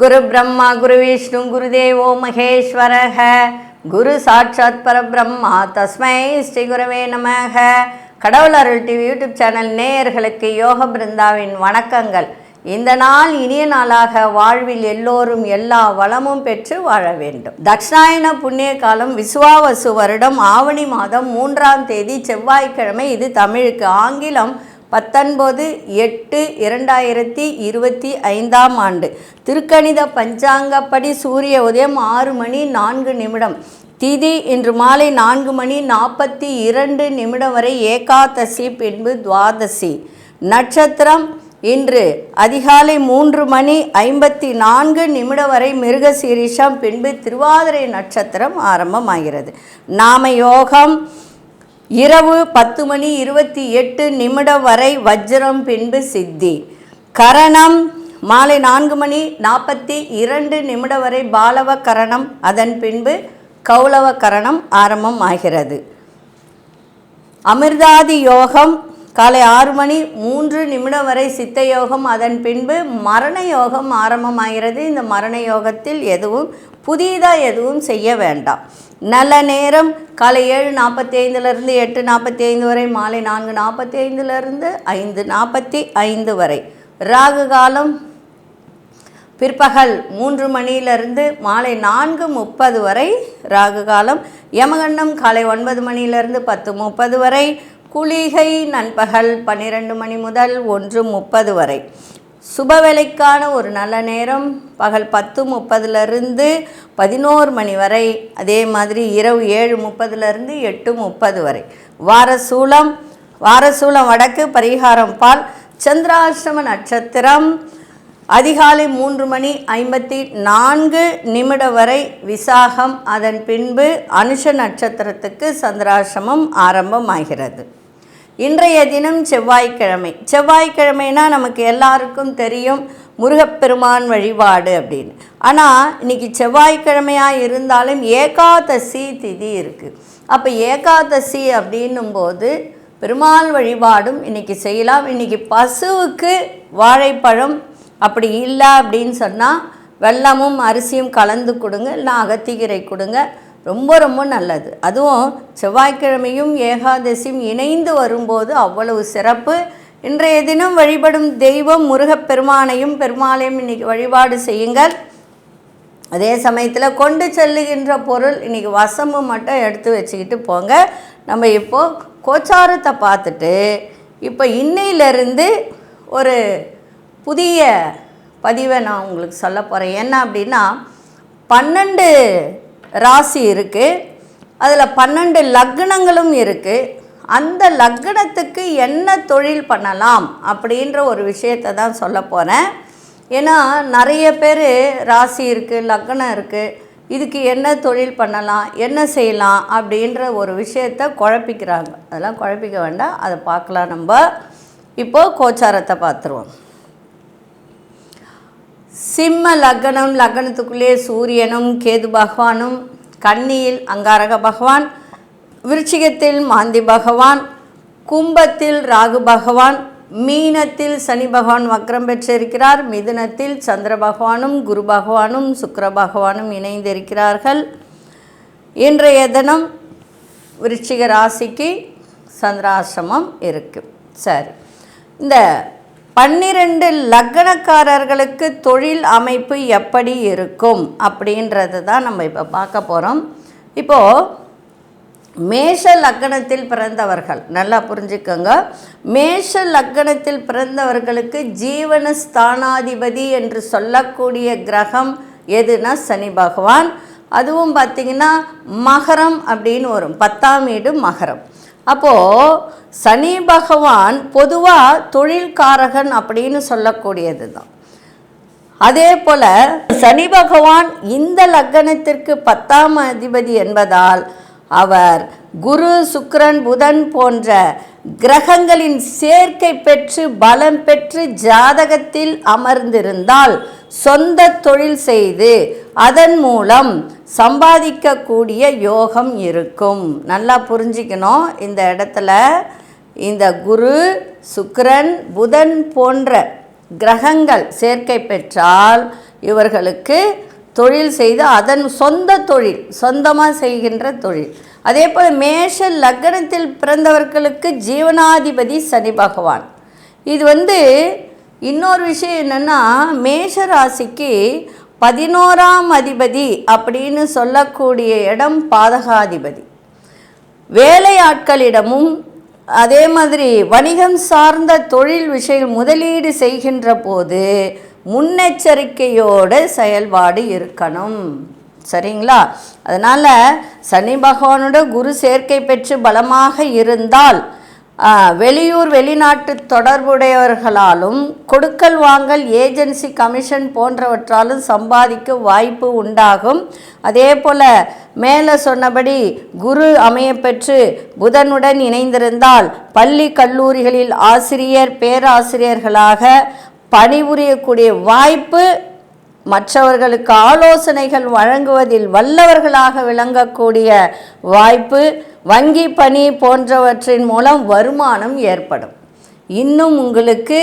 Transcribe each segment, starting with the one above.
குரு பிரம்மா குரு விஷ்ணு குருதேவோ மகேஸ்வரஹ குரு சாட்சாத் பரபிரம்மா தஸ்மை ஸ்ரீ குருவே நமக. கடவுள் அருள் டிவி யூடியூப் சேனல் நேயர்களுக்கு யோக பிருந்தாவின் வணக்கங்கள். இந்த நாள் இனிய நாளாக வாழ்வில் எல்லோரும் எல்லா வளமும் பெற்று வாழ வேண்டும். தட்சிணாயன புண்ணிய காலம் விசுவாவசு வருடம் ஆவணி மாதம் 3ஆம் தேதி செவ்வாய்க்கிழமை. இது தமிழுக்கு. ஆங்கிலம் 19/8/2025 ஆண்டு. திருக்கணித பஞ்சாங்கப்படி சூரிய உதயம் 6:04 திதி இன்று மாலை 4:42 வரை ஏகாதசி, பின்பு துவாதசி. நட்சத்திரம் இன்று அதிகாலை 3:54 வரை மிருகசீரிஷம், பின்பு திருவாதிரை நட்சத்திரம் ஆரம்பமாகிறது. நாம யோகம் இரவு 10:28 வரை வஜ்ரம், பின்பு சித்தி. கரணம் மாலை 4:42 வரை பாலவ கரணம், அதன் பின்பு கௌளவ கரணம் ஆரம்பமாகிறது. அமிர்தாதி யோகம் காலை 6:03 வரை சித்த யோகம், அதன் பின்பு மரண யோகம் ஆரம்பமாகிறது. இந்த மரண யோகத்தில் புதிதாக எதுவும் செய்ய வேண்டாம். நல்ல நேரம் காலை 7:45 8:45 வரை, மாலை 4:45 5:45 வரை. ராகு காலம் பிற்பகல் 3 மாலை 4:30 வரை ராகு காலம். யமகண்டம் காலை 9 10:30 வரை. குளிகை நண்பகல் 12 முதல் 1:30 வரை. சுபவேளைக்கான ஒரு நல்ல நேரம் பகல் 10:30 11 வரை. அதே மாதிரி இரவு 7:30 8:30 வரை. வாரசூலம் வடக்கு, பரிகாரம் பால். சந்திராஷ்டம நட்சத்திரம் அதிகாலை 3:54 வரை விசாகம், அதன் பின்பு அனுஷ நட்சத்திரத்துக்கு சந்திராஷ்டமம் ஆரம்பமாகிறது. இன்றைய தினம் செவ்வாய்க்கிழமை. செவ்வாய்க்கிழமைனா நமக்கு எல்லாருக்கும் தெரியும் முருகப்பெருமான் வழிபாடு அப்படின்னு. ஆனால் இன்றைக்கி செவ்வாய்க்கிழமையாக இருந்தாலும் ஏகாதசி திதி இருக்குது. அப்போ ஏகாதசி அப்படின்னும்போது பெருமாள் வழிபாடும் இன்றைக்கி செய்யலாம். இன்றைக்கி பசுவுக்கு வாழைப்பழம், அப்படி இல்லை அப்படின்னு சொன்னால் வெல்லமும் அரிசியும் கலந்து கொடுங்க, இல்லை அகத்திக்கீரை கொடுங்க. ரொம்ப ரொம்ப நல்லது. அதுவும் செவ்வாய்க்கிழமையும் ஏகாதசியும் இணைந்து வரும்போது அவ்வளவு சிறப்பு. இன்றைய தினம் வழிபடும் தெய்வம் முருகப்பெருமானையும் பெருமாளையும் இன்றைக்கி வழிபாடு செய்யுங்கள். அதே சமயத்தில் கொண்டு செல்லுகின்ற பொருள் இன்றைக்கி வசம்பு மட்டும் எடுத்து வச்சுக்கிட்டு போங்க. நம்ம இப்போது கோச்சாரத்தை பார்த்துட்டு இப்போ இன்னையிலிருந்து ஒரு புதிய பதிவை நான் உங்களுக்கு சொல்ல போகிறேன். என்ன அப்படின்னா, 12 ராசி இருக்குது, அதில் 12 லக்னங்களும் இருக்குது. அந்த லக்னத்துக்கு என்ன தொழில் பண்ணலாம் அப்படின்ற ஒரு விஷயத்தை தான் சொல்ல போகிறேன். ஏன்னா நிறைய பேர் ராசி இருக்குது, லக்னம் இருக்குது, இதுக்கு என்ன தொழில் பண்ணலாம், என்ன செய்யலாம் அப்படின்ற ஒரு விஷயத்தை குழப்பிக்கிறாங்க. அதெல்லாம் குழப்பிக்க வேண்டாம், அதை பார்க்கலாம். நம்ம இப்போது கோச்சாரத்தை பார்த்துருவோம். சிம்ம லக்னம், லக்னத்துக்குள்ளே சூரியனும் கேது பகவானும், கன்னியில் அங்காரக பகவான், விருச்சிகத்தில் மாந்தி பகவான், கும்பத்தில் ராகு பகவான், மீனத்தில் சனி பகவான் வக்ரம் பெற்றிருக்கிறார், மிதுனத்தில் சந்திர பகவானும் குரு பகவானும் சுக்கிர பகவானும் இணைந்திருக்கிறார்கள். இன்றைய தினம் விருச்சிக ராசிக்கு சந்திராசிரமம் இருக்குது. சரி, இந்த 12 லக்னக்காரர்களுக்கு தொழில் அமைப்பு எப்படி இருக்கும் அப்படின்றது தான் நம்ம இப்போ பார்க்க போகிறோம். இப்போது மேஷ லக்னத்தில் பிறந்தவர்கள் நல்லா புரிஞ்சுக்கோங்க. மேஷ லக்னத்தில் பிறந்தவர்களுக்கு ஜீவனஸ்தானாதிபதி என்று சொல்லக்கூடிய கிரகம் எதுனா சனி பகவான். அதுவும் பார்த்திங்கன்னா மகரம் அப்படின்னு வரும், 10ஆம் வீடு மகரம். அப்போது சனி பகவான் பொதுவாக தொழில்காரகன் அப்படின்னு சொல்லக்கூடியது தான். அதே போல் சனி பகவான் இந்த லக்னத்திற்கு 10ஆம் அதிபதி என்பதால் அவர் குரு சுக்கிரன் புதன் போன்ற கிரகங்களின் சேர்க்கை பெற்று பலம் பெற்று ஜாதகத்தில் அமர்ந்திருந்தால் சொந்த தொழில் செய்து அதன் மூலம் சம்பாதிக்கக்கூடிய யோகம் இருக்கும். நல்லா புரிஞ்சிக்கணும். இந்த இடத்துல இந்த குரு சுக்கிரன் புதன் போன்ற கிரகங்கள் சேர்க்கை பெற்றால் இவர்களுக்கு தொழில் செய்து அதன் சொந்த தொழில், சொந்தமாக செய்கின்ற தொழில். அதே போல் மேஷ லக்னத்தில் பிறந்தவர்களுக்கு ஜீவனாதிபதி சனி பகவான். இது இன்னொரு விஷயம் என்னென்னா, மேஷ ராசிக்கு 11ஆம் அதிபதி அப்படின்னு சொல்லக்கூடிய இடம் பாதகாதிபதி. வேலையாட்களிடமும் அதே மாதிரி வணிகம் சார்ந்த தொழில் விஷயம் முதலீடு செய்கின்ற போது முன்னெச்சரிக்கையோடு செயல்பாடு இருக்கணும். சரிங்களா? அதனால் சனி பகவானோட குரு சேர்க்கை பெற்று பலமாக இருந்தால் வெளியூர் வெளிநாட்டு தொடர்புடையவர்களாலும் கொடுக்கல் வாங்கல் ஏஜென்சி கமிஷன் போன்றவற்றாலும் சம்பாதிக்க வாய்ப்பு உண்டாகும். அதே போல் மேலே சொன்னபடி குரு அமையப்பெற்று புதனுடன் இணைந்திருந்தால் பள்ளி கல்லூரிகளில் ஆசிரியர் பேராசிரியர்களாக பணிபுரியக்கூடிய வாய்ப்பு, மற்றவர்களுக்கு ஆலோசனைகள் வழங்குவதில் வல்லவர்களாக விளங்கக்கூடிய வாய்ப்பு, வங்கி பணி போன்றவற்றின் மூலம் வருமானம் ஏற்படும். இன்னும் உங்களுக்கு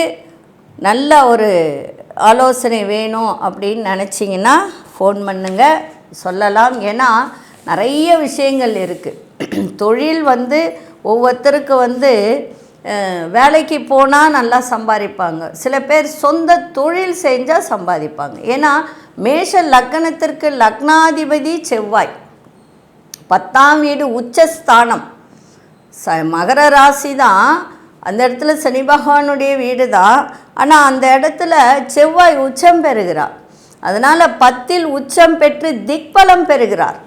நல்ல ஒரு ஆலோசனை வேணும் அப்படின்னு நினச்சிங்கன்னா ஃபோன் பண்ணுங்க, சொல்லலாம். ஏன்னா நிறைய விஷயங்கள் இருக்குது. தொழில் ஒவ்வொருத்தருக்கு வேலைக்கு போனால் நல்லா சம்பாதிப்பாங்க, சில பேர் சொந்த தொழில் செஞ்சால் சம்பாதிப்பாங்க. ஏன்னா மேஷ லக்னத்திற்கு லக்னாதிபதி செவ்வாய், 10ஆம் வீடு உச்சஸ்தானம், மகர ராசி தான், அந்த இடத்துல சனி பகவானுடைய வீடு தான். ஆனால் அந்த இடத்துல செவ்வாய் உச்சம் பெறுகிறார். அதனால் 10இல் உச்சம் பெற்று திக்பலம் பெறுகிறார்.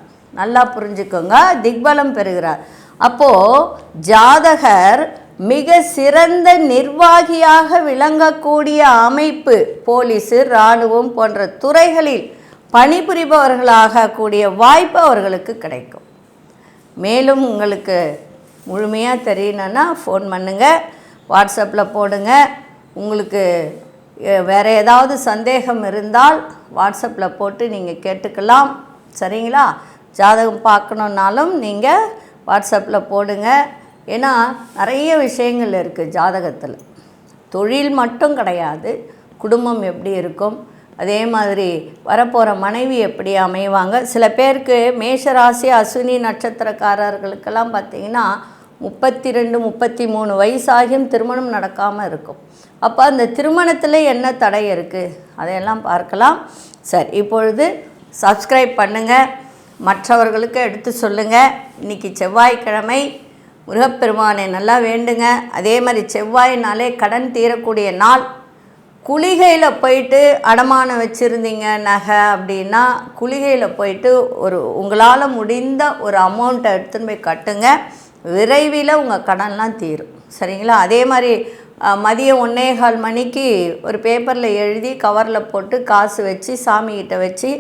நல்லா புரிஞ்சுக்கோங்க, திக்பலம் பெறுகிறார். அப்போது ஜாதகர் மிக சிறந்த நிர்வாகியாக விளங்கக்கூடிய அமைப்பு, போலீஸு இராணுவம் போன்ற துறைகளில் பணிபுரிபவர்களாக கூடிய வாய்ப்பு அவர்களுக்கு கிடைக்கும். மேலும் உங்களுக்கு முழுமையாக தெரியணுன்னா ஃபோன் பண்ணுங்கள், வாட்ஸ்அப்பில் போடுங்க. உங்களுக்கு வேறு ஏதாவது சந்தேகம் இருந்தால் வாட்ஸ்அப்பில் போட்டு நீங்கள் கேட்டுக்கலாம். சரிங்களா? ஜாதகம் பார்க்கணுன்னாலும் நீங்கள் வாட்ஸ்அப்பில் போடுங்க. ஏன்னா நிறைய விஷயங்கள் இருக்குது ஜாதகத்தில். தொழில் மட்டும் கிடையாது, குடும்பம் எப்படி இருக்கும், அதே மாதிரி வரப்போகிற மனைவி எப்படி அமைவாங்க. சில பேருக்கு மேஷராசி அஸ்வினி நட்சத்திரக்காரர்களுக்கெல்லாம் பார்த்திங்கன்னா 32 33 வயசாகியும் திருமணம் நடக்காமல் இருக்கும். அப்போ அந்த திருமணத்தில் என்ன தடை இருக்குது அதையெல்லாம் பார்க்கலாம். சரி, இப்பொழுது சப்ஸ்கிரைப் பண்ணுங்கள், மற்றவர்களுக்கு எடுத்து சொல்லுங்கள். இன்றைக்கி செவ்வாய்க்கிழமை, முருகப்பெருமானை நல்லா வேண்டுங்க. அதே மாதிரி செவ்வாயினாலே கடன் தீரக்கூடிய நாள். குளிகையில் போயிட்டு அடமானம் வச்சுருந்தீங்க நகை அப்படின்னா, குளிகையில் போயிட்டு உங்களால் முடிந்த ஒரு அமௌண்ட்டை எடுத்துன்னு போய் கட்டுங்க. விரைவில் உங்கள் கடன்லாம் தீரும். சரிங்களா? அதே மாதிரி மதியம் 1:15 மணிக்கு ஒரு பேப்பரில் எழுதி கவரில் போட்டு காசு வச்சு சாமிகிட்ட வச்சு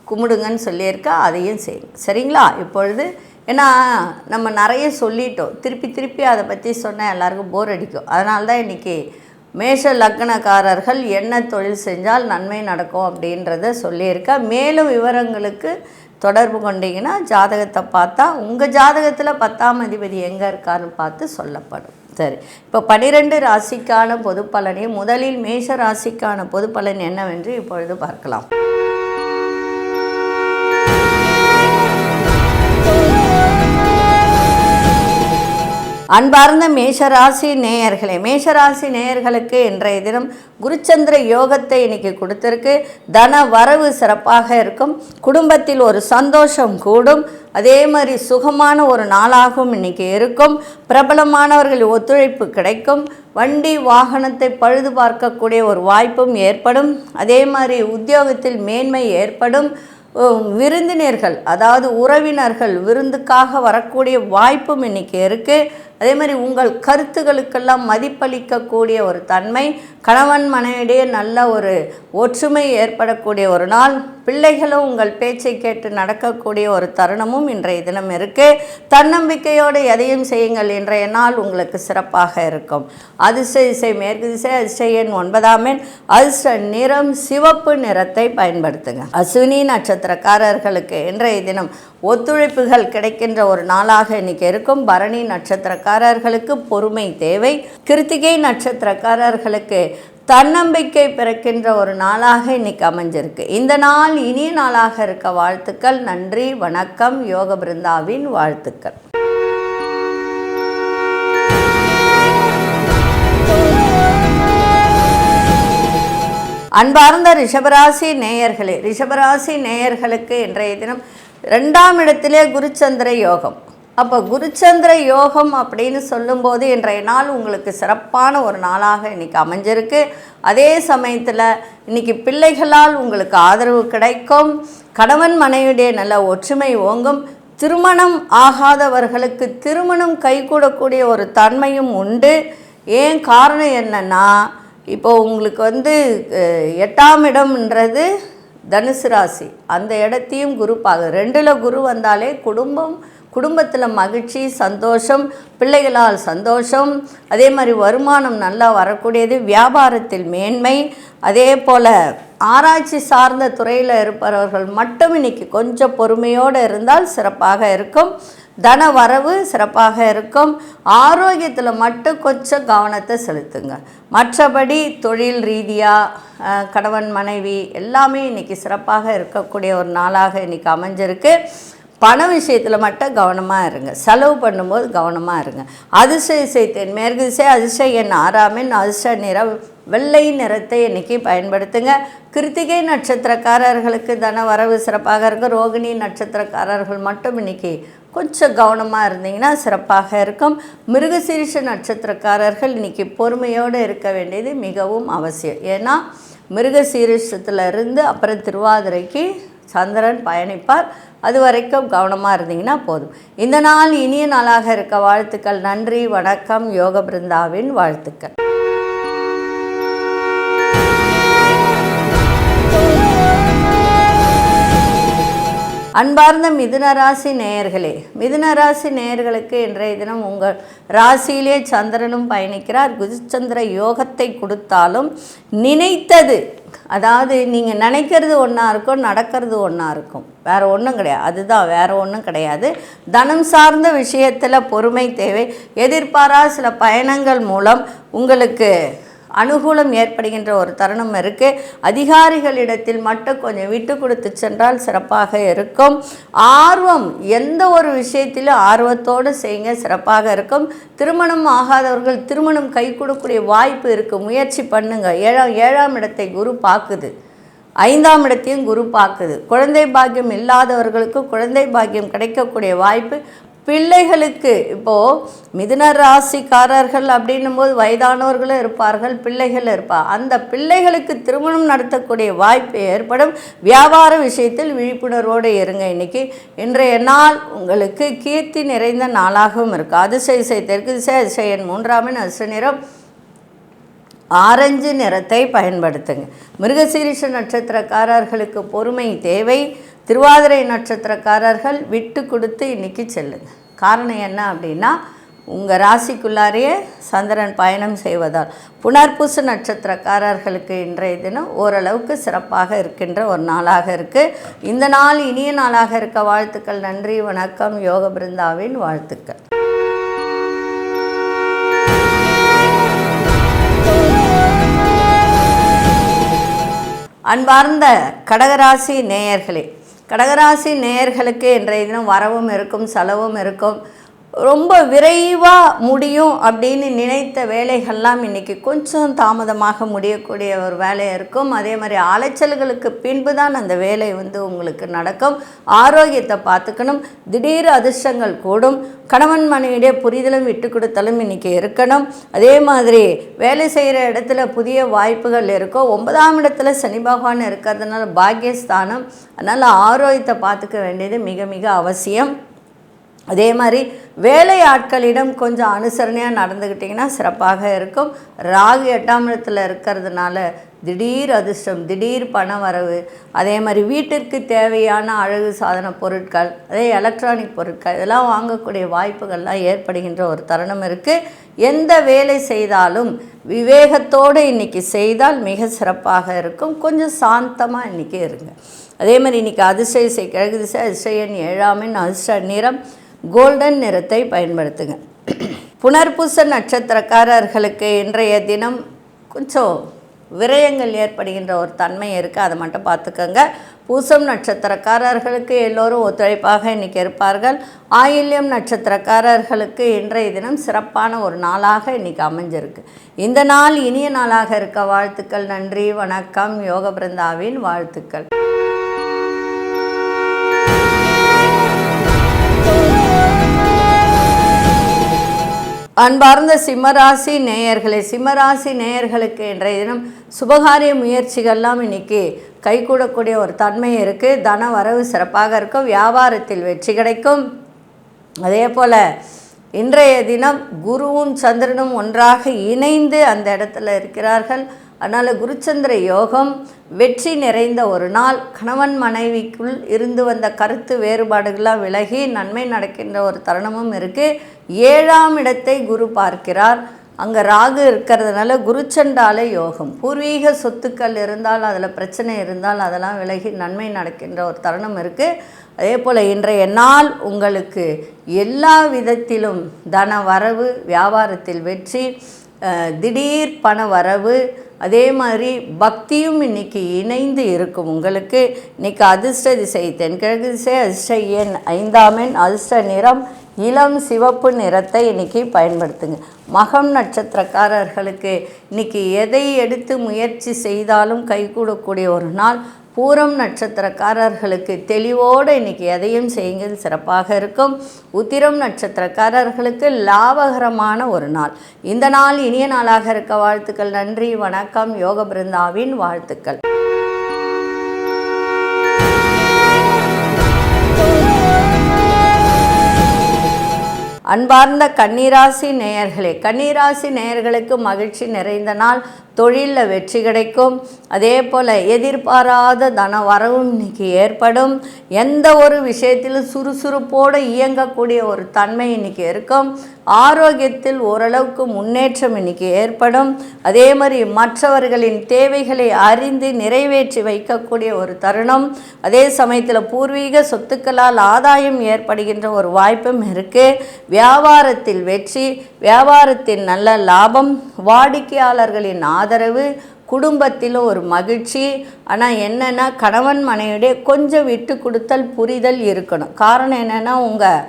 கும்பிடுங்கன்னு சொல்லியிருக்கா, அதையும் செய்யுங்க. சரிங்களா? இப்பொழுது ஏன்னா நம்ம நிறைய சொல்லிட்டோம், திருப்பி அதை பற்றி சொன்னால் எல்லாருக்கும் போர் அடிக்கும். அதனால தான் இன்றைக்கி மேஷ லக்னக்காரர்கள் என்ன தொழில் செஞ்சால் நன்மை நடக்கும் அப்படின்றத சொல்லியிருக்கா. மேலும் விவரங்களுக்கு தொடர்பு கொண்டீங்கன்னா ஜாதகத்தை பார்த்தா உங்கள் ஜாதகத்தில் 10ஆம் அதிபதி எங்கே இருக்கான்னு பார்த்து சொல்லப்படும். சரி, இப்போ 12 ராசிக்கான பொது பலனையும் முதலில் மேஷ ராசிக்கான பொது பலன் என்னவென்று இப்பொழுது பார்க்கலாம். அன்பார்ந்த மேஷராசி நேயர்களே, மேஷராசி நேயர்களுக்கு இன்றைய தினம் குருச்சந்திர யோகத்தை இன்றைக்கி கொடுத்துருக்கு. தன வரவு சிறப்பாக இருக்கும், குடும்பத்தில் ஒரு சந்தோஷம் கூடும், அதே மாதிரி சுகமான ஒரு நாளாகவும் இன்றைக்கி இருக்கும். பிரபலமானவர்கள் ஒத்துழைப்பு கிடைக்கும், வண்டி வாகனத்தை பழுது பார்க்கக்கூடிய ஒரு வாய்ப்பும் ஏற்படும். அதே மாதிரி உத்தியோகத்தில் மேன்மை ஏற்படும். விருந்தினர்கள் அதாவது உறவினர்கள் விருந்துக்காக வரக்கூடிய வாய்ப்பும் இன்றைக்கி இருக்குது. அதே மாதிரி உங்கள் கருத்துக்களுக்கெல்லாம் மதிப்பளிக்கக்கூடிய ஒரு தன்மை, கணவன் மனைவிடையே நல்ல ஒரு ஒற்றுமை ஏற்படக்கூடிய ஒரு நாள், பிள்ளைகளும் உங்கள் பேச்சை கேட்டு நடக்கக்கூடிய ஒரு தருணமும் இன்றைய தினம் இருக்குது. தன்னம்பிக்கையோடு எதையும் செய்யுங்கள், இன்றைய நாள் உங்களுக்கு சிறப்பாக இருக்கும். அதிர்ஷ்ட திசை மேற்கு திசை, அதிர்ஷ்ட எண் 9ஆம் எண், அதிர்ஷ்ட நிறம் சிவப்பு நிறத்தை பயன்படுத்துங்க. அஸ்வினி நட்சத்திரக்காரர்களுக்கு இன்றைய தினம் ஒத்துழைப்புகள் கிடைக்கின்ற ஒரு நாளாக இன்றைக்கி இருக்கும். பரணி நட்சத்திரக்காரர்களுக்கு பொறுமை தேவை. கிருத்திகை நட்சத்திரக்காரர்களுக்கு தன்னம்பிக்கை பிறக்கின்ற ஒரு நாளாக இன்னைக்கு அமைஞ்சிருக்கு. இந்த நாள் இனிய நாளாக இருக்க வாழ்த்துக்கள். நன்றி, வணக்கம். யோக பிருந்தாவின் வாழ்த்துக்கள். அன்பார்ந்த ரிஷபராசி நேயர்களே, ரிஷபராசி நேயர்களுக்கு இன்றைய தினம் 2ஆம் இடத்திலே குருச்சந்திர யோகம். அப்போ குருச்சந்திர யோகம் அப்படின்னு சொல்லும்போது இன்றைய நாள் உங்களுக்கு சிறப்பான ஒரு நாளாக இன்றைக்கி அமைஞ்சிருக்கு. அதே சமயத்தில் இன்றைக்கி பிள்ளைகளால் உங்களுக்கு ஆதரவு கிடைக்கும். கணவன் மனைவியுடைய நல்ல ஒற்றுமை ஓங்கும். திருமணம் ஆகாதவர்களுக்கு திருமணம் கைகூடக்கூடிய ஒரு தன்மையும் உண்டு. ஏன் காரணம் என்னென்னா, இப்போது உங்களுக்கு 8ஆம் இடம்ன்றது தனுசு ராசி, அந்த இடத்தையும் குரு பார்க்குது. 2ல் குரு வந்தாலே குடும்பத்தில் மகிழ்ச்சி, சந்தோஷம், பிள்ளைகளால் சந்தோஷம், அதே மாதிரி வருமானம் நல்லா வரக்கூடியது, வியாபாரத்தில் மேன்மை. அதே போல் ஆராய்ச்சி சார்ந்த துறையில் இருப்பவர்கள் மட்டும் இன்றைக்கி கொஞ்சம் பொறுமையோடு இருந்தால் சிறப்பாக இருக்கும். தன வரவு சிறப்பாக இருக்கும். ஆரோக்கியத்தில் மட்டும் கொஞ்சம் கவனத்தை செலுத்துங்க. மற்றபடி தொழில் ரீதியாக கணவன் மனைவி எல்லாமே இன்றைக்கி சிறப்பாக இருக்கக்கூடிய ஒரு நாளாக இன்றைக்கி அமைஞ்சிருக்கு. பண விஷயத்தில் மட்டும் கவனமாக இருங்க. செலவு பண்ணும்போது கவனமாக இருங்க. அதிர்ஷ்ட திசை மேற்கு திசை, அதிர்ஷ்ட எண் 6ஆம் எண், அதிர்ஷ்ட நிறம் வெள்ளை நிறத்தை இன்றைக்கி பயன்படுத்துங்க. கிருத்திகை நட்சத்திரக்காரர்களுக்கு தன வரவு சிறப்பாக இருக்கும். ரோகிணி நட்சத்திரக்காரர்கள் மட்டும் இன்றைக்கி கொஞ்சம் கவனமாக இருந்தீங்கன்னா சிறப்பாக இருக்கும். மிருகசீரிஷ நட்சத்திரக்காரர்கள் இன்றைக்கி பொறுமையோடு இருக்க வேண்டியது மிகவும் அவசியம். ஏன்னா மிருகசீரிஷத்தில் இருந்து அப்புறம் திருவாதிரைக்கு சந்திரன் பயணிப்பார். அது வரைக்கும் கவனமாக இருந்தீங்கன்னா போதும். இந்த நாள் இனிய நாளாக இருக்க வாழ்த்துக்கள். நன்றி, வணக்கம். யோக பிருந்தாவின் வாழ்த்துக்கள். அன்பார்ந்த மிதுனராசி நேயர்களே, மிதுனராசி நேயர்களுக்கு இன்றைய தினம் உங்கள் ராசியிலே சந்திரனும் பயணிக்கிறார். குருச்சந்திர யோகத்தை கொடுத்தாலும் நினைத்தது, அதாவது நீங்கள் நினைக்கிறது ஒன்றா இருக்கும், நடக்கிறது ஒன்றா இருக்கும், வேறு ஒன்றும் கிடையாது. அதுதான், வேறு ஒன்றும் கிடையாது. தனம் சார்ந்த விஷயத்தில் பொறுமை தேவை. எதிர்பாராத சில பயணங்கள் மூலம் உங்களுக்கு அனுகூலம் ஏற்படுகின்ற ஒரு தருணம் இருக்குது. அதிகாரிகளிடத்தில் மட்டும் கொஞ்சம் விட்டு கொடுத்து சென்றால் சிறப்பாக இருக்கும். ஆர்வம், எந்த ஒரு விஷயத்திலும் ஆர்வத்தோடு செய்யுங்க, சிறப்பாக இருக்கும். திருமணம் ஆகாதவர்கள் திருமணம் கை கொடுக்கக்கூடிய வாய்ப்பு இருக்குது. முயற்சி பண்ணுங்க. 7ஆம் இடத்தை குரு பார்க்குது, 5ஆம் இடத்தையும் குரு பார்க்குது. குழந்தை பாக்கியம் இல்லாதவர்களுக்கு குழந்தை பாக்கியம் கிடைக்கக்கூடிய வாய்ப்பு. பிள்ளைகளுக்கு இப்போது மிதுன ராசிக்காரர்கள் அப்படின்னும் போது வயதானவர்களும் இருப்பார்கள், பிள்ளைகள் இருப்பார். அந்த பிள்ளைகளுக்கு திருமணம் நடத்தக்கூடிய வாய்ப்பு ஏற்படும். வியாபார விஷயத்தில் விழிப்புணர்வோடு இருங்க. இன்றைய நாள் உங்களுக்கு கீர்த்தி நிறைந்த நாளாகவும் இருக்குது. அதிர்ஷ்ட திசை தெற்கு திசை, அதிர்ஷ்ட எண் 3ஆம் எண், அதிர்ஷ்ட நிறம் ஆரஞ்சு நிறத்தை பயன்படுத்துங்க. மிருகசீரிஷ நட்சத்திரக்காரர்களுக்கு பொறுமை தேவை. திருவாதிரை நட்சத்திரக்காரர்கள் விட்டு கொடுத்து இன்றைக்கி செல்லுங்க. காரணம் என்ன அப்படின்னா, உங்கள் ராசிக்குள்ளாரையே சந்திரன் பயணம் செய்வதால். புனர்பூச நட்சத்திரக்காரர்களுக்கு இன்றைய தினம் ஓரளவுக்கு சிறப்பாக இருக்கின்ற ஒரு நாளாக இருக்குது. இந்த நாள் இனிய நாளாக இருக்க வாழ்த்துக்கள். நன்றி, வணக்கம். யோக பிருந்தாவின் வாழ்த்துக்கள். அன்பார்ந்த கடகராசி நேயர்களே, கடகராசி நேயர்களுக்கு இன்றைய தினம் வரவும் இருக்கும், செலவும் இருக்கும். ரொம்ப விரைவாக முடியும் அப்படின்னு நினைத்த வேலைகள்லாம் இன்றைக்கி கொஞ்சம் தாமதமாக முடியக்கூடிய ஒரு வேலை இருக்கும். அதே மாதிரி அலைச்சல்களுக்கு பின்பு தான் அந்த வேலை உங்களுக்கு நடக்கும். ஆரோக்கியத்தை பார்த்துக்கணும். திடீர் அதிர்ஷ்டங்கள் கூடும். கணவன் மனைவியுடைய புரிதலும் விட்டு கொடுத்தலும் இன்றைக்கி இருக்கணும். அதே மாதிரி வேலை செய்கிற இடத்துல புதிய வாய்ப்புகள் இருக்கும். 9ஆம் இடத்துல சனி பகவான் இருக்கிறதுனால பாக்கியஸ்தானம், அதனால் ஆரோக்கியத்தை பார்த்துக்க வேண்டியது மிக மிக அவசியம். அதே மாதிரி வேலை ஆட்களிடம் கொஞ்சம் அனுசரணையாக நடந்துக்கிட்டிங்கன்னா சிறப்பாக இருக்கும். ராகு 8ஆம் இடத்துல இருக்கிறதுனால திடீர் அதிர்ஷ்டம், திடீர் பண வரவு. அதே மாதிரி வீட்டிற்கு தேவையான அழகு சாதன பொருட்கள், அதே எலக்ட்ரானிக் பொருட்கள், இதெல்லாம் வாங்கக்கூடிய வாய்ப்புகள்லாம் ஏற்படுகின்ற ஒரு தருணம் இருக்குது. எந்த வேலை செய்தாலும் விவேகத்தோடு இன்றைக்கி செய்தால் மிக சிறப்பாக இருக்கும். கொஞ்சம் சாந்தமாக இன்றைக்கி இருங்க. அதே மாதிரி இன்றைக்கி அதிர்ஷ்ட திசை கிழக்கு திசை, அதிர்ஷ்ட எண் 7ஆம் எண், அதிர்ஷ்ட நிறம் கோல்டன் நிறத்தை பயன்படுத்துங்க. புனர்பூச நட்சத்திரக்காரர்களுக்கு இன்றைய தினம் கொஞ்சம் விரயங்கள் ஏற்படுகின்ற ஒரு தன்மை இருக்குது, அதை மட்டும் பார்த்துக்கோங்க. பூசம் நட்சத்திரக்காரர்களுக்கு எல்லோரும் ஒத்துழைப்பாக இன்றைக்கி இருப்பார்கள். ஆயில்யம் நட்சத்திரக்காரர்களுக்கு இன்றைய தினம் சிறப்பான ஒரு நாளாக இன்றைக்கி அமைஞ்சிருக்கு. இந்த நாள் இனிய நாளாக இருக்க வாழ்த்துக்கள். நன்றி, வணக்கம். யோக பிருந்தாவின் வாழ்த்துக்கள். அன்பார்ந்த சிம்மராசி நேயர்களே, சிம்மராசி நேயர்களுக்கு இன்றைய தினம் சுபகாரிய முயற்சிகள்லாம் இன்றைக்கி கைகூடக்கூடிய ஒரு தன்மை இருக்குது. தன வரவு சிறப்பாக இருக்கும். வியாபாரத்தில் வெற்றி கிடைக்கும். அதே போல் இன்றைய தினம் குருவும் சந்திரனும் ஒன்றாக இணைந்து அந்த இடத்துல இருக்கிறார்கள். அதனால் குருச்சந்திர யோகம், வெற்றி நிறைந்த ஒரு நாள். கணவன் மனைவிக்குள் இருந்து வந்த கருத்து வேறுபாடுகளாக விலகி நன்மை நடக்கின்ற ஒரு தருணமும் இருக்குது. 7ஆம் இடத்தை குரு பார்க்கிறார். அங்கே ராகு இருக்கிறதுனால குருச்சண்டால யோகம். பூர்வீக சொத்துக்கள் இருந்தால், அதில் பிரச்சனை இருந்தால் அதெல்லாம் விலகி நன்மை நடக்கின்ற ஒரு தருணம் இருக்குது. அதே போல் இன்றைய நாள் உங்களுக்கு எல்லா விதத்திலும் தன வரவு, வியாபாரத்தில் வெற்றி, திடீர் பண வரவு, அதே மாதிரி பக்தியும் இன்றைக்கி இணைந்து இருக்கும். உங்களுக்கு இன்றைக்கி அதிர்ஷ்ட திசை தென்கிழக்கு திசை, அதிர்ஷ்ட எண் 5ஆம் எண், அதிர்ஷ்ட நிறம் இளம் சிவப்பு நிறத்தை இன்றைக்கி பயன்படுத்துங்க. மகம் நட்சத்திரக்காரர்களுக்கு இன்றைக்கி எதை எடுத்து முயற்சி செய்தாலும் கைகூடக்கூடிய ஒரு நாள். பூரம் நட்சத்திரக்காரர்களுக்கு தெளிவோடு இன்றைக்கி எதையும் செய்யுங்கள், சிறப்பாக இருக்கும். உத்திரம் நட்சத்திரக்காரர்களுக்கு லாபகரமான ஒரு நாள். இந்த நாள் இனிய நாளாக இருக்க வாழ்த்துக்கள். நன்றி, வணக்கம். யோக பிருந்தாவின் வாழ்த்துக்கள். அன்பார்ந்த கன்னிராசி நேயர்களே, கன்னிராசி நேயர்களுக்கு மகிழ்ச்சி நிறைந்த நாள். தொழிலில் வெற்றி கிடைக்கும். அதே போல் எதிர்பாராத தன வரவும் இன்றைக்கி ஏற்படும். எந்த ஒரு விஷயத்திலும் சுறுசுறுப்போடு இயங்கக்கூடிய ஒரு தன்மை இன்றைக்கி இருக்கும். ஆரோக்கியத்தில் ஓரளவுக்கு முன்னேற்றம் இன்றைக்கி ஏற்படும். அதே மாதிரி மற்றவர்களின் தேவைகளை அறிந்து நிறைவேற்றி வைக்கக்கூடிய ஒரு தருணம். அதே சமயத்தில் பூர்வீக சொத்துக்களால் ஆதாயம் ஏற்படுகின்ற ஒரு வாய்ப்பும் இருக்குது. வியாபாரத்தில் வெற்றி, வியாபாரத்தில் நல்ல லாபம், வாடிக்கையாளர்களின் ஆதரவு, குடும்பத்தில் ஒரு மகிழ்ச்சி. ஆனால் என்னென்னா கணவன் மனைவிடைய கொஞ்சம் விட்டு கொடுத்தல் புரிதல் இருக்கணும். காரணம் என்னென்னா உங்கள்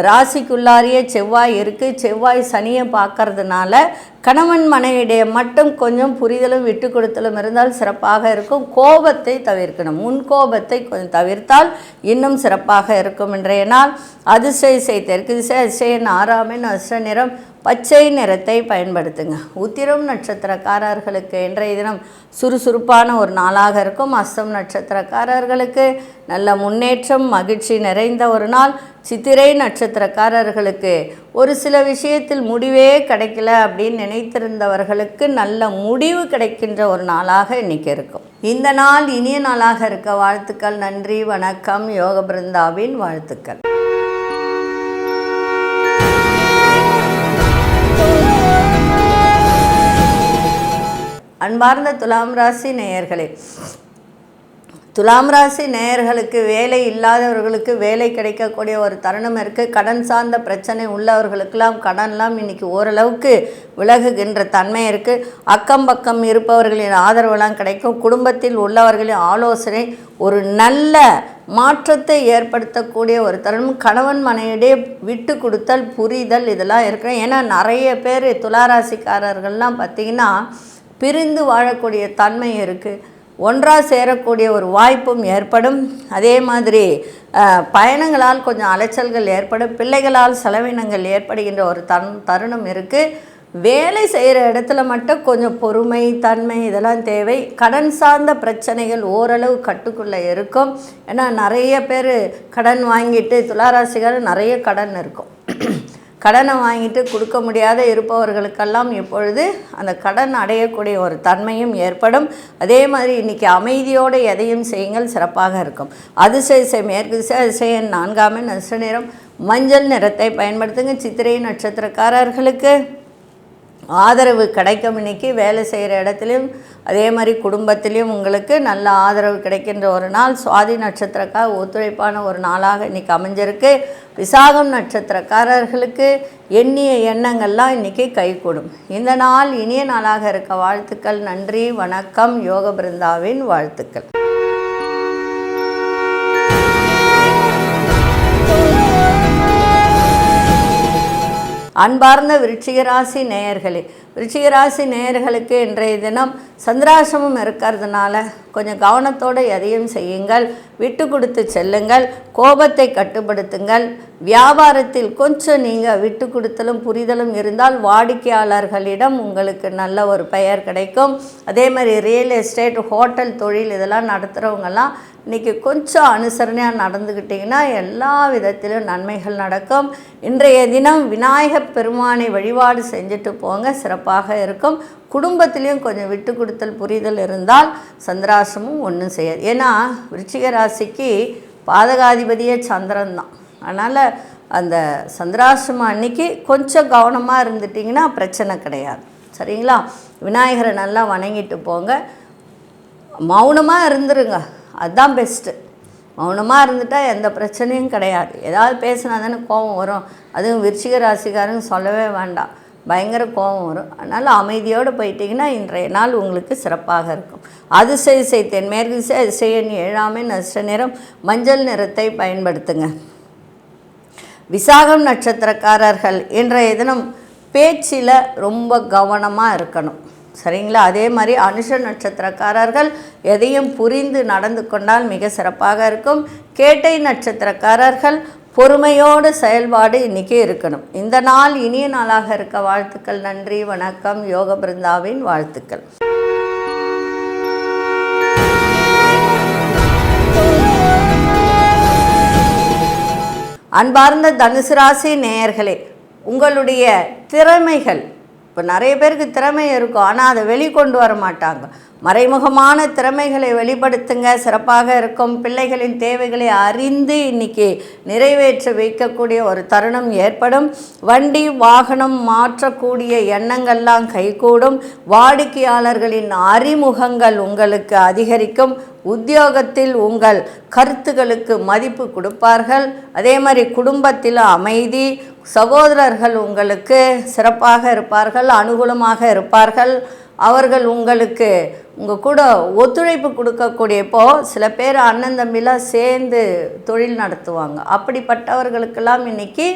ராசிக்குள்ளாரியே செவ்வாய் இருக்குது. செவ்வாய் சனியை பார்க்கறதுனால கணவன் மனைவிடைய மட்டும் கொஞ்சம் புரிதலும் விட்டு கொடுத்தலும் இருந்தால் சிறப்பாக இருக்கும். கோபத்தை தவிர்க்கணும். முன்கோபத்தை கொஞ்சம் தவிர்த்தால் இன்னும் சிறப்பாக இருக்கும். இன்றைய நாள் அதிர்ஷ்ட திசை தெற்கு திசை, அதிர்ஷ்ட எண் 6ஆம் எண், அதிர்ஷ்ட நிறம் பச்சை நிறத்தை பயன்படுத்துங்க. உத்திரம் நட்சத்திரக்காரர்களுக்கு இன்றைய தினம் சுறுசுறுப்பான ஒரு நாளாக இருக்கும். அஸ்தம் நட்சத்திரக்காரர்களுக்கு நல்ல முன்னேற்றம், மகிழ்ச்சி நிறைந்த ஒரு நாள். சித்திரை நட்சத்திரக்காரர்களுக்கு ஒரு சில விஷயத்தில் முடிவே கிடைக்கல அப்படின்னு நினைத்திருந்தவர்களுக்கு நல்ல முடிவு கிடைக்கின்ற ஒரு நாளாக இன்றைக்கி இருக்கும். இந்த நாள் இனிய நாளாக இருக்க வாழ்த்துக்கள். நன்றி, வணக்கம். யோக பிருந்தாவின் வாழ்த்துக்கள். அன்பார்ந்த துலாம் ராசி நேயர்களே, துலாம் ராசி நேயர்களுக்கு வேலை இல்லாதவர்களுக்கு வேலை கிடைக்கக்கூடிய ஒரு தருணம் இருக்குது. கடன் சார்ந்த பிரச்சனை உள்ளவர்களுக்கெல்லாம் கடன்லாம் இன்றைக்கி ஓரளவுக்கு விலகுகின்ற தன்மை இருக்குது. அக்கம் பக்கம் இருப்பவர்களின் ஆதரவுலாம் கிடைக்கும். குடும்பத்தில் உள்ளவர்களின் ஆலோசனை ஒரு நல்ல மாற்றத்தை ஏற்படுத்தக்கூடிய ஒரு தருணம். கணவன் மனைவிடையே விட்டு கொடுத்தல், புரிதல், இதெல்லாம் இருக்குது. ஏன்னா நிறைய பேர் துளாராசிக்காரர்கள்லாம் பார்த்திங்கன்னா பிரிந்து வாழக்கூடிய தன்மை இருக்குது. ஒன்றாக சேரக்கூடிய ஒரு வாய்ப்பும் ஏற்படும். அதே மாதிரி பயணங்களால் கொஞ்சம் அலைச்சல்கள் ஏற்படும். பிள்ளைகளால் செலவினங்கள் ஏற்படுகின்ற ஒரு தருணம் இருக்குது. வேலை செய்கிற இடத்துல மட்டும் கொஞ்சம் பொறுமை, தன்மை இதெல்லாம் தேவை. கடன் சார்ந்த பிரச்சனைகள் ஓரளவு கட்டுக்குள்ளே இருக்கும். ஏன்னா நிறைய பேர் கடன் வாங்கிட்டு, துளாராசிகள் நிறைய கடன் இருக்கும். கடனை வாங்கிட்டு கொடுக்க முடியாத இருப்பவர்களுக்கெல்லாம் இப்பொழுது அந்த கடன் அடையக்கூடிய ஒரு தன்மையும் ஏற்படும். அதே மாதிரி இன்றைக்கி அமைதியோடு எதையும் செய்யுங்கள், சிறப்பாக இருக்கும். அதிர்ஷ்ட திசை மேற்கு திசை, அதிர்ஷ்ட எண் 4ஆம் எண், அதிர்ஷ்ட நிறம் மஞ்சள் நிறத்தை பயன்படுத்துங்க. சித்திரை நட்சத்திரக்காரர்களுக்கு ஆதரவு கிடைக்கும். இன்றைக்கி வேலை செய்கிற இடத்துலையும் அதே மாதிரி குடும்பத்திலையும் உங்களுக்கு நல்ல ஆதரவு கிடைக்கின்ற ஒரு நாள். சுவாதி நட்சத்திரக்காக ஒத்துழைப்பான ஒரு நாளாக இன்றைக்கி அமைஞ்சிருக்கு. விசாகம் நட்சத்திரக்காரர்களுக்கு எண்ணிய எண்ணங்கள்லாம் இன்றைக்கி கைகூடும். இந்த நாள் இனிய நாளாக இருக்க வாழ்த்துக்கள். நன்றி, வணக்கம். யோக பிருந்தாவின் வாழ்த்துக்கள். அன்பார்ந்த விருச்சிகராசி நேயர்களே, விருச்சிகராசி நேயர்களுக்கு இன்றைய தினம் சந்திராசிரமம் இருக்கிறதுனால கொஞ்சம் கவனத்தோடு எதையும் செய்யுங்கள். விட்டு கொடுத்து செல்லுங்கள். கோபத்தை கட்டுப்படுத்துங்கள். வியாபாரத்தில் கொஞ்சம் நீங்கள் விட்டு கொடுத்தலும் புரிதலும் இருந்தால் வாடிக்கையாளர்களிடம் உங்களுக்கு நல்ல ஒரு பெயர் கிடைக்கும். அதே மாதிரி ரியல் எஸ்டேட், ஹோட்டல் தொழில் இதெல்லாம் நடத்துகிறவங்கெல்லாம் இன்றைக்கி கொஞ்சம் அனுசரணையாக நடந்துக்கிட்டிங்கன்னா எல்லா விதத்திலும் நன்மைகள் நடக்கும். இன்றைய தினம் விநாயகப் பெருமானை வழிபாடு செஞ்சுட்டு போங்க, சிறப்பாக இருக்கும். குடும்பத்திலையும் கொஞ்சம் விட்டு கொடுத்தல் புரிதல் இருந்தால் சந்திராசிரமும் ஒன்றும் செய்யாது. ஏன்னா விருச்சிக ராசிக்கு பாதகாதிபதியே சந்திரன் தான். அதனால் அந்த சந்திராசிரமம் அன்னைக்கு கொஞ்சம் கவனமாக இருந்துட்டிங்கன்னா பிரச்சனை கிடையாது. சரிங்களா? விநாயகரை நல்லா வணங்கிட்டு போங்க. மௌனமாக இருந்துருங்க, அதுதான் பெஸ்ட்டு. மௌனமாக இருந்துட்டால் எந்த பிரச்சனையும் கிடையாது. ஏதாவது பேசினா தானே கோபம் வரும். அதுவும் விருச்சிக ராசிக்காரங்க சொல்லவே வேண்டாம், பயங்கர கோபம் வரும். அதனால் அமைதியோடு போயிட்டிங்கன்னா இன்றைய நாள் உங்களுக்கு சிறப்பாக இருக்கும். அதிசய திசை தென்மேற்கு திசை, அதிசய எண் 7 நட்சத்திர நிறம் மஞ்சள் நிறத்தை பயன்படுத்துங்க. விசாகம் நட்சத்திரக்காரர்கள் இன்றைய தினம் பேச்சில் ரொம்ப கவனமாக இருக்கணும். சரிங்களா? அதே மாதிரி அனுஷ நட்சத்திரக்காரர்கள் எதையும் புரிந்து நடந்து கொண்டால் மிக சிறப்பாக இருக்கும். கேட்டை நட்சத்திரக்காரர்கள் பொறுமையோடு செயல்பாடு இன்றைக்கி இருக்கணும். இந்த நாள் இனிய நாளாக இருக்க வாழ்த்துக்கள். நன்றி, வணக்கம். யோக பிருந்தாவின் வாழ்த்துக்கள். அன்பார்ந்த தனுசு ராசி நேயர்களே, உங்களுடைய திறமைகள் இப்போ நிறைய பேருக்கு திறமை இருக்கும், ஆனால் அதை வெளிக்கொண்டு வர மாட்டாங்க. மறைமுகமான திறமைகளை வெளிப்படுத்துங்க, சிறப்பாக இருக்கும். பிள்ளைகளின் தேவைகளை அறிந்து இன்றைக்கி நிறைவேற்ற வைக்கக்கூடிய ஒரு தருணம் ஏற்படும். வண்டி வாகனம் மாற்றக்கூடிய எண்ணங்கள்லாம் கைகூடும். வாடிக்கையாளர்களின் அறிமுகங்கள் உங்களுக்கு அதிகரிக்கும். உத்தியோகத்தில் உங்கள் கருத்துக்களுக்கு மதிப்பு கொடுப்பார்கள். அதே மாதிரி குடும்பத்தில் அமைதி. சகோதரர்கள் உங்களுக்கு சிறப்பாக இருப்பார்கள், அனுகூலமாக இருப்பார்கள். அவர்கள் உங்களுக்கு உங்கள் கூட ஒத்துழைப்பு கொடுக்கக்கூடியப்போ சில பேர் அண்ணன் தம்பிலாம் சேர்ந்து தொழில் நடத்துவாங்க. அப்படிப்பட்டவர்களுக்கெல்லாம் இன்றைக்கி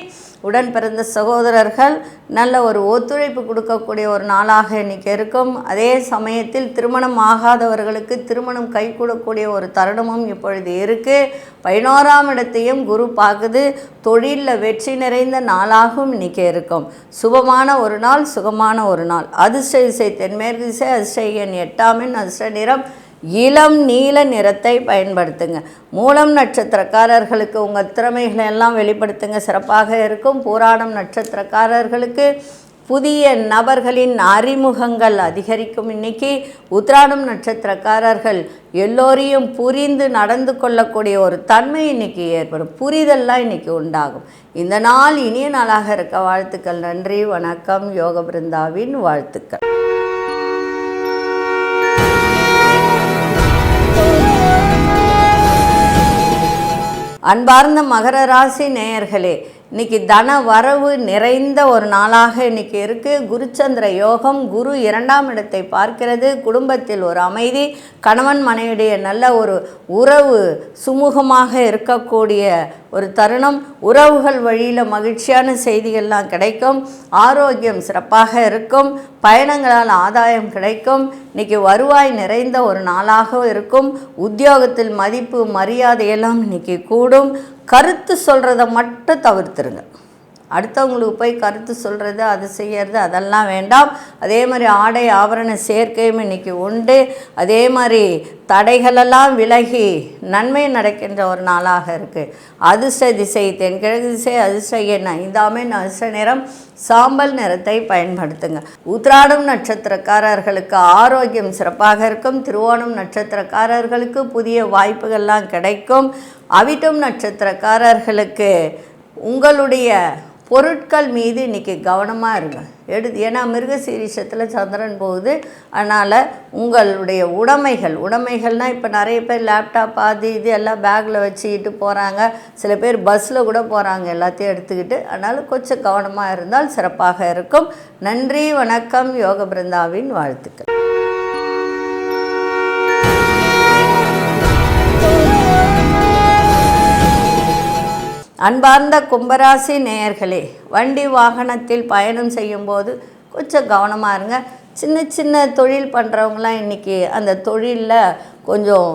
உடன் பிறந்த சகோதரர்கள் நல்ல ஒரு ஒத்துழைப்பு கொடுக்கக்கூடிய ஒரு நாளாக இன்றைக்கி இருக்கும். அதே சமயத்தில் திருமணம் ஆகாதவர்களுக்கு திருமணம் கைகூடக்கூடிய ஒரு தருணமும் இப்பொழுது இருக்குது. 11ஆம் இடத்தையும் குரு பார்க்குது. தொழிலில் வெற்றி நிறைந்த நாளாகவும் இன்றைக்கி இருக்கும். சுபமான ஒரு நாள், சுகமான ஒரு நாள். அதிர்ஷ்ட திசை தென்மேற்கு திசை, அதிர்ஷ்ட எண் 8 அதிர்ஷ்ட நிறம் இளம் நீல நிறத்தை பயன்படுத்துங்க. மூலம் நட்சத்திரக்காரர்களுக்கு உங்கள் திறமைகளை எல்லாம் வெளிப்படுத்துங்க, சிறப்பாக இருக்கும். பூராடம் நட்சத்திரக்காரர்களுக்கு புதிய நபர்களின் அறிமுகங்கள் அதிகரிக்கும். இன்னைக்கு உத்திராடம் நட்சத்திரக்காரர்கள் எல்லோரையும் புரிந்து நடந்து கொள்ளக்கூடிய ஒரு தன்மை இன்னைக்கு ஏற்படும். புரிதல்லாம் இன்னைக்கு உண்டாகும். இந்த நாள் இனிய நாளாக இருக்க வாழ்த்துக்கள். நன்றி, வணக்கம். யோக பிருந்தாவின் வாழ்த்துக்கள். அன்பார்ந்த மகர ராசி நேயர்களே, இன்றைக்கி தன வரவு நிறைந்த ஒரு நாளாக இன்றைக்கி இருக்குது. குருச்சந்திர யோகம். குரு 2ஆம் இடத்தை பார்க்கிறது. குடும்பத்தில் ஒரு அமைதி. கணவன் மனைவியுடைய நல்ல ஒரு உறவு சுமூகமாக இருக்கக்கூடிய ஒரு தருணம். உறவுகள் வழியில் மகிழ்ச்சியான செய்திகள்லாம் கிடைக்கும். ஆரோக்கியம் சிறப்பாக இருக்கும். பயணங்களால் ஆதாயம் கிடைக்கும். இன்றைக்கி வருவாய் நிறைந்த ஒரு நாளாக இருக்கும். உத்தியோகத்தில் மதிப்பு மரியாதையெல்லாம் இன்றைக்கி கூடும். கருத்து சொல்கிறத மட்டும் தவிர்த்துருங்க. அடுத்தவங்களுக்கு போய் கருத்து சொல்கிறது, அது செய்கிறது, அதெல்லாம் வேண்டாம். அதே மாதிரி ஆடை ஆபரண சேர்க்கையும் இன்றைக்கி உண்டு. அதே மாதிரி தடைகளெல்லாம் விலகி நன்மை நடக்கின்ற ஒரு நாளாக இருக்குது. அதிர்ஷ்ட திசை தென்கிழக்கு திசை, அதிர்ஷ்ட எண் 5 அதிர்ஷ்ட நிறம் சாம்பல் நிறத்தை பயன்படுத்துங்க. உத்திராடம் நட்சத்திரக்காரர்களுக்கு ஆரோக்கியம் சிறப்பாக இருக்கும். திருவோணம் நட்சத்திரக்காரர்களுக்கு புதிய வாய்ப்புகள்லாம் கிடைக்கும். அவிட்டம் நட்சத்திரக்காரர்களுக்கு உங்களுடைய பொருட்கள் மீது இன்றைக்கி கவனமாக இருங்க. ஏன்னா மிருகசீரிஷத்தில் சந்திரன் போகுது. அதனால் உங்களுடைய உடைமைகள்னால் இப்போ நிறைய பேர் லேப்டாப் அது இது எல்லாம் பேக்கில் வச்சுக்கிட்டு போகிறாங்க. சில பேர் பஸ்ஸில் கூட போகிறாங்க எல்லாத்தையும் எடுத்துக்கிட்டு. அதனால் கொஞ்சம் கவனமாக இருந்தால் சிறப்பாக இருக்கும். நன்றி, வணக்கம். யோக பிருந்தாவின் வாழ்த்துக்கள். அன்பார்ந்த கும்பராசி நேயர்களே, வண்டி வாகனத்தில் பயணம் செய்யும்போது கொஞ்சம் கவனமாக இருங்க. சின்ன சின்ன தொழில் பண்ணுறவங்களாம் இன்றைக்கி அந்த தொழிலில் கொஞ்சம்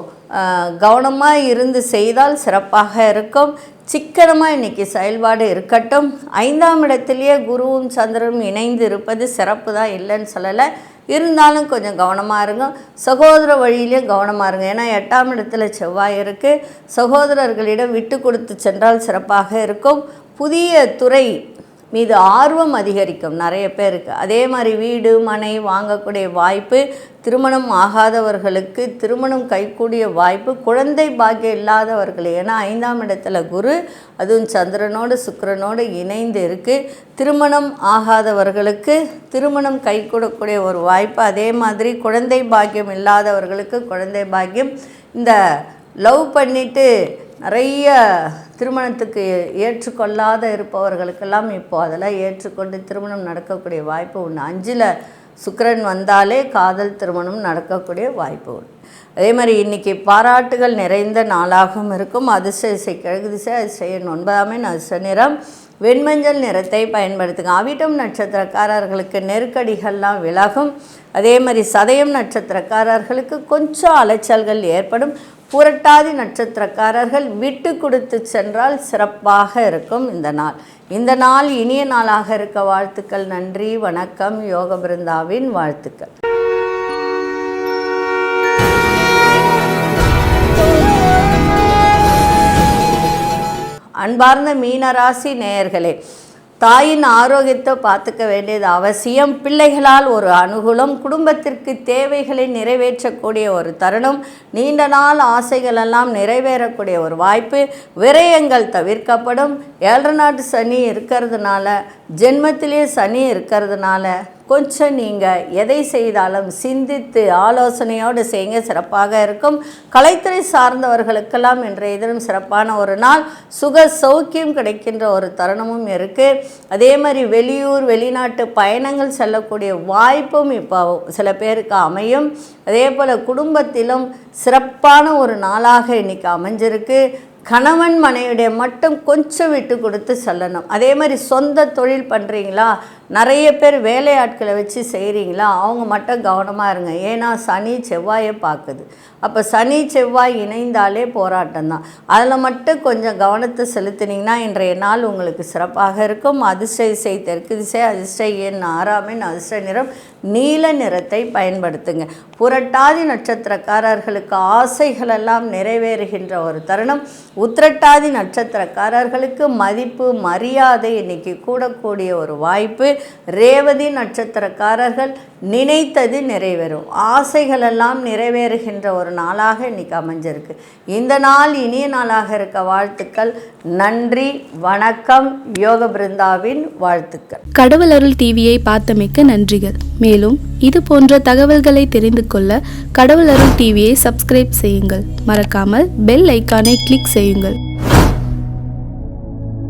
கவனமாக இருந்து செய்தால் சிறப்பாக இருக்கும். சிக்கனமாக இன்றைக்கி செயல்பாடு இருக்கட்டும். 5ஆம் இடத்துலையே குருவும் சந்திரனும் இணைந்து இருப்பது சிறப்பு தான், இல்லைன்னு சொல்லலை. இருந்தாலும் கொஞ்சம் கவனமாக இருங்க. சகோதர வழியிலையும் கவனமாக இருங்க. ஏன்னா 8ஆம் இடத்துல செவ்வாய் இருக்குது. சகோதரர்களிடம் விட்டு கொடுத்து சென்றால் சிறப்பாக இருக்கும். புதிய துறை மீது ஆர்வம் அதிகரிக்கும் நிறைய பேருக்கு. அதே மாதிரி வீடு மனை வாங்கக்கூடிய வாய்ப்பு, திருமணம் ஆகாதவர்களுக்கு திருமணம் கைகூடிய வாய்ப்பு, குழந்தை பாக்கியம் இல்லாதவர்கள், ஏன்னா 5ஆம் இடத்துல குரு அதுவும் சந்திரனோடு சுக்கிரனோடு இணைந்து இருக்குது. திருமணம் ஆகாதவர்களுக்கு திருமணம் கைகூடக்கூடிய ஒரு வாய்ப்பு. அதே மாதிரி குழந்தை பாக்கியம் இல்லாதவர்களுக்கு குழந்தை பாக்கியம். இந்த லவ் பண்ணிவிட்டு நிறைய திருமணத்துக்கு ஏற்றுக்கொள்ளாத இருப்பவர்களுக்கெல்லாம் இப்போது அதெல்லாம் ஏற்றுக்கொண்டு திருமணம் நடக்கக்கூடிய வாய்ப்பு உண்டு. 5ல் சுக்கிரன் வந்தாலே காதல் திருமணம் நடக்கக்கூடிய வாய்ப்பு உண்டு. அதே மாதிரி இன்றைக்கி பாராட்டுகள் நிறைந்த நாளாகவும் இருக்கும். அதிர்ஷ்ட திசை கிழக்கு திசை, அதிர்ஷ்ட எண் 9, அதிர்ஷ்ட நிறம் வெண்மஞ்சள் நிறத்தை பயன்படுத்துங்க. அவிட்டம் நட்சத்திரக்காரர்களுக்கு நெருக்கடிகள்லாம் விலகும். அதே மாதிரி சதயம் நட்சத்திரக்காரர்களுக்கு கொஞ்சம் அலைச்சல்கள் ஏற்படும். புரட்டாதி நட்சத்திரக்காரர்கள் விட்டு கொடுத்து சென்றால் சிறப்பாக இருக்கும் இந்த நாள் இனிய நாளாக இருக்க வாழ்த்துக்கள். நன்றி, வணக்கம். யோக பிருந்தாவின் வாழ்த்துக்கள். அன்பார்ந்த மீனராசி நேயர்களே, தாயின் ஆரோக்கியத்தை பார்த்துக்க வேண்டியது அவசியம். பிள்ளைகளால் ஒரு அனுகூலம், குடும்பத்திற்கு தேவைகளை நிறைவேற்றக்கூடிய ஒரு தருணம், நீண்ட நாள் ஆசைகளெல்லாம் நிறைவேறக்கூடிய ஒரு வாய்ப்பு, விரயங்கள் தவிர்க்கப்படும். 7 நாட்டு சனி இருக்கிறதுனால, ஜென்மத்திலே சனி இருக்கிறதுனால கொஞ்சம் நீங்கள் எதை செய்தாலும் சிந்தித்து ஆலோசனையோடு செய்யுங்க, சிறப்பாக இருக்கும். கலைத்துறை சார்ந்தவர்களுக்கெல்லாம் இன்றைய தினம் சிறப்பான ஒரு நாள். சுக சௌக்கியம் கிடைக்கின்ற ஒரு தருணமும் இருக்குது. அதே மாதிரி வெளியூர் வெளிநாட்டு பயணங்கள் செல்லக்கூடிய வாய்ப்பும் இப்போ சில பேருக்கு அமையும். அதே போல் குடும்பத்திலும் சிறப்பான ஒரு நாளாக இன்றைக்கி அமைஞ்சிருக்கு. கணவன் மனைவிடைய மட்டும் கொஞ்சம் விட்டு கொடுத்து செல்லணும். அதே மாதிரி சொந்த தொழில் பண்ணுறீங்களா, நிறைய பேர் வேலையாட்களை வச்சு செய்கிறீங்களா, அவங்க மட்டும் கவனமாக இருங்க. ஏன்னா சனி செவ்வாயை பார்க்குது. அப்போ சனி செவ்வாய் இணைந்தாலே போராட்டம் தான். அதில் மட்டும் கொஞ்சம் கவனத்தை செலுத்தினீங்கன்னா இன்றைய நாள் உங்களுக்கு சிறப்பாக இருக்கும். அதிர்ஷ்ட திசை தெற்கு திசை, அதிர்ஷ்ட எண் 6, அதிர்ஷ்ட நிறம் நீல நிறத்தை பயன்படுத்துங்க. புரட்டாதி நட்சத்திரக்காரர்களுக்கு ஆசைகளெல்லாம் நிறைவேறுகின்ற ஒரு தருணம். உத்திரட்டாதி நட்சத்திரக்காரர்களுக்கு மதிப்பு மரியாதை இன்னைக்கு கூடக்கூடிய ஒரு வாய்ப்பு. ரேவதி நட்சத்திரக்காரர்கள் நினைத்தது நிறைவேறும், ஆசைகளெல்லாம் நிறைவேறுகின்ற ஒரு நாளாக இன்னைக்கு அமைஞ்சிருக்கு. இந்த நாள் இனிய நாளாக இருக்க வாழ்த்துக்கள். நன்றி, வணக்கம். யோக பிருந்தாவின் வாழ்த்துக்கள். கடவுள் அருள் டிவியை பார்த்தமைக்கு நன்றிகள். மேலும் இது போன்ற தகவல்களை தெரிந்து கொள்ள கடவுள் அருள் டிவியை சப்ஸ்கிரைப் செய்யுங்கள். மறக்காமல் பெல் ஐக்கானை கிளிக் செய்யுங்கள்.